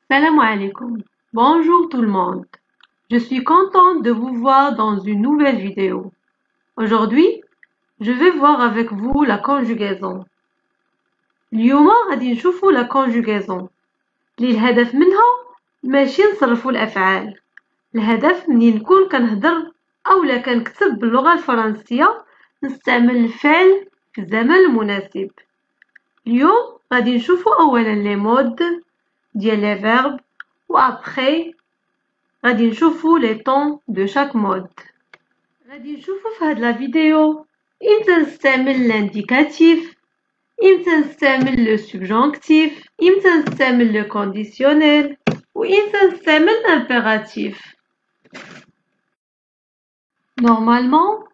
Salam alaikum. Bonjour tout le monde. Je suis contente de vous voir dans une nouvelle vidéo. Aujourd'hui, je vais voir avec vous la conjugaison. اليوم غادي نشوفوا la conjugaison. اللي الهدف منها ماشي نصرفوا الأفعال. الهدف منين نكون كنهضر أولا كنكتب باللغة الفرنسية نستعمل الفعل في الزمن المناسب. اليوم غادي نشوفوا أولا les modes ديال les verbes وaprès غادي نشوفوا les temps de chaque mode. غادي نشوفوا في هاد لا فيديو إمتى نستعمل l'indicatif، إمتى نستعمل le subjonctif، إمتى نستعمل le conditionnel وإمتى نستعمل l'impératif. Normalement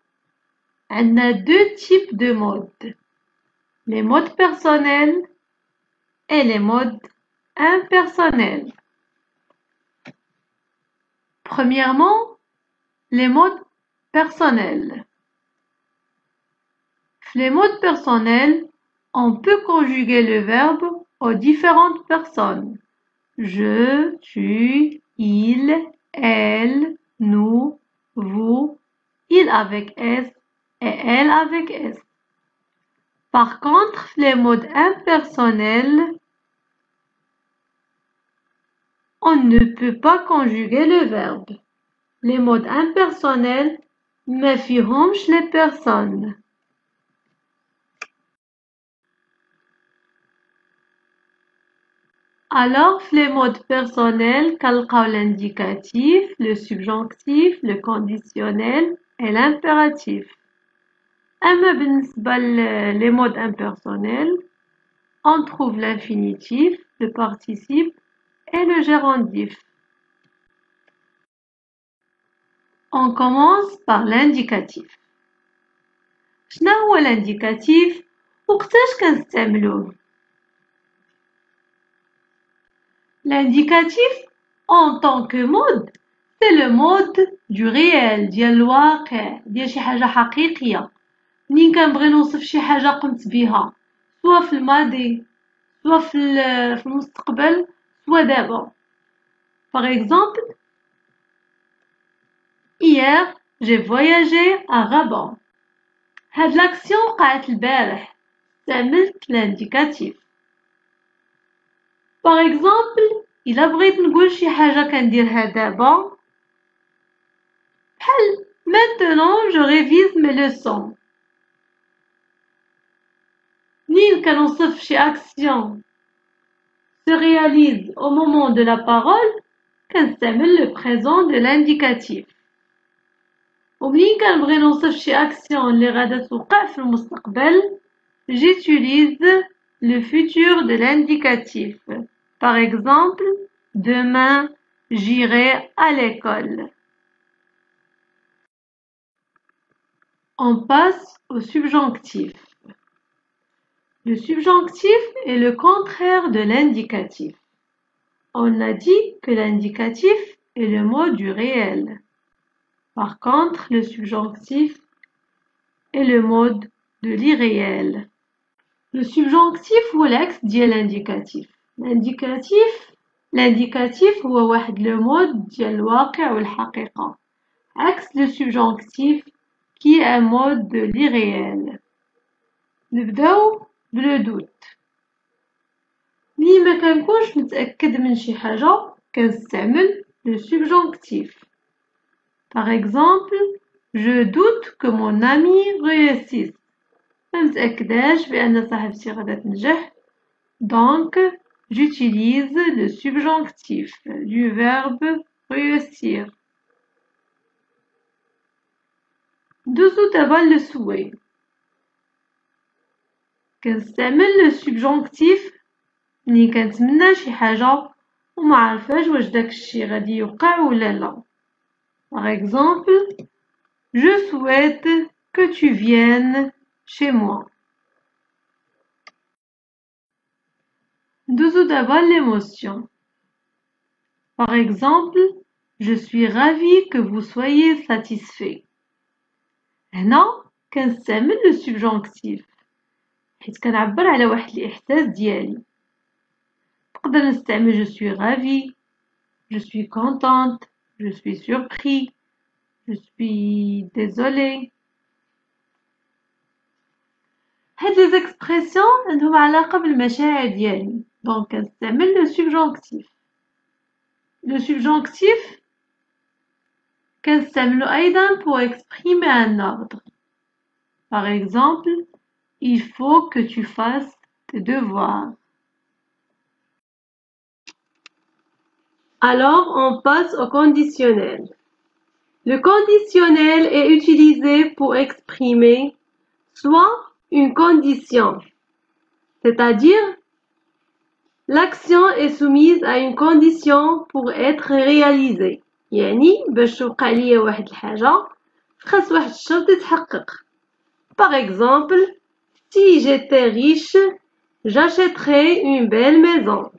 عندنا deux types de modes، les modes personnels et les modes impersonnels. Premièrement, les modes personnels. Les modes personnels, on peut conjuguer le verbe aux différentes personnes. Je, tu, il, elle, nous, vous, il avec S et elle avec S. Par contre, les modes impersonnels, on ne peut pas conjuguer le verbe. Les modes impersonnels ما فيهمش les personnes. Alors, les modes personnels كنلقاو l'indicatif, le subjonctif, le conditionnel et l'impératif. أما بالنسبة les modes impersonnels, on trouve l'infinitif, le participe et le gérondif. On commence par l'indicatif. شنو هو l'indicatif وقتاش كنستعملوه؟ L'indicatif en tant que mode, c'est le mode du réel ديال الواقع ديال شي حاجة حقيقية. منين كنبغي نوصف شي حاجة قمت بها سواء في الماضي سواء في المستقبل سواء دابا. Par exemple, hier j'ai voyagé à Rabat. هاد l'action وقعت البارح استعملت l'indicatif. Par exemple, إلا بغيت نقول شي حاجة كنديرها دابا بحال maintenant je révise mes leçons. منين كنوصف شي action se réalise au moment de la parole كنستعمل le présent de l'indicatif. ومنين كنبغي نوصف شي action اللي غادا توقع في المستقبل j'utilise le futur de l'indicatif. Par exemple, demain, j'irai à l'école. On passe au subjonctif. Le subjonctif est le contraire de l'indicatif. On a dit que l'indicatif est le mot du réel. Par contre, le subjonctif est le mode de l'irréel. Le subjonctif هو العكس ديال l'indicatif. L'indicatif هو واحد le mode ديال الواقع والحقيقة عكس le subjonctif qui est un mode de l'irréel. نبداو بلو دوت. ملي ما كنكونش متأكد من شي حاجة كنستعمل le subjonctif. Par exemple, je doute que mon ami réussisse. ما متأكداش بأن صاحبتي غادا تنجح. Donc, j'utilise le subjonctif du verbe réussir. دوزو دابا للسوي. كنستعمل le subjonctif ملي كنتمنى شي حاجة وما عارفاش واش داك الشي غادي يوقع ولا لا. Par exemple, je souhaite que tu viennes chez moi. دوزو دابا l'émotion. Par exemple, je suis ravie que vous soyez satisfait. هنا كنستعمل le subjonctif حيت كنعبر على واحد الإحساس ديالي. نقدر نستعمل je suis ravie, je suis contente, je suis surpris, je suis désolée. هاد les expressions عندهم علاقة بالمشاعر ديالي دونك كنستعمل le subjonctif. Le subjonctif كنستعملو أيضا pour exprimer un ordre. Par exemple, il faut que tu fasses tes devoirs. Alors, on passe au conditionnel. Le conditionnel est utilisé pour exprimer soit une condition, c'est-à-dire l'action est soumise à une condition pour être réalisée. يعني باش توقع ليا واحد الحاجة خاص واحد الشرط يتحقق. Par exemple, si j'étais riche, j'achèterais une belle maison.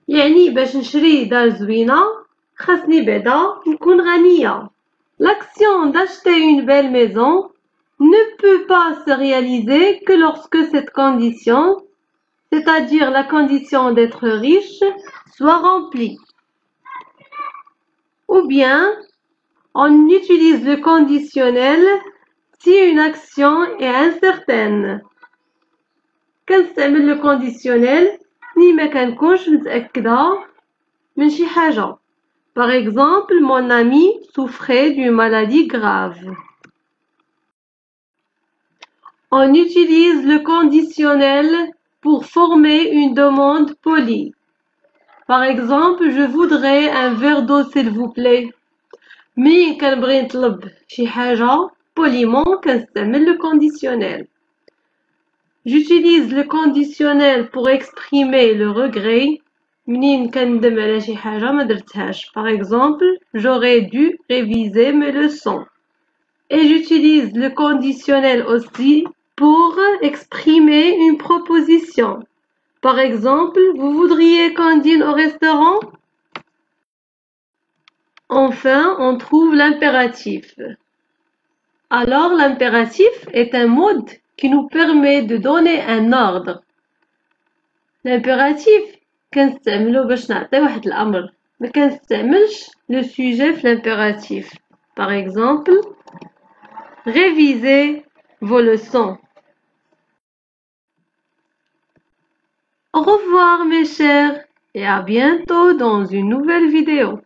يعني باش نشري دار زوينة خاصني بعدا نكون غنية. L'action d'acheter une belle maison ne peut pas se réaliser que lorsque cette condition, c'est-à-dire la condition d'être riche, soit remplie. Ou bien, on utilise le conditionnel si une action est incertaine. كنستعمل le conditionnel ni ما كنكونش متأكدة من شي حاجة. Par exemple, mon ami souffrait d'une maladie grave. On utilise le conditionnel pour former une demande polie. Par exemple, je voudrais un verre d'eau s'il vous plaît. ملي كنبغي نطلب شي حاجة poliment كنستعمل le conditionnel. J'utilise le conditionnel pour exprimer le regret. منين كندم على شي حاجة ما درتهاش. Par exemple, j'aurais dû réviser mes leçons. Et j'utilise le conditionnel aussi pour exprimer une proposition. Par exemple, vous voudriez qu'on dîne au restaurant? Enfin, on trouve l'impératif. Alors, l'impératif est un mode qui nous permet de donner un ordre. L'impératif كنستعملو باش نعطي واحد الأمر ما كنستعملش le sujet في l'impératif. Par exemple, révisez vos leçons. Au revoir mes chers et à bientôt dans une nouvelle vidéo.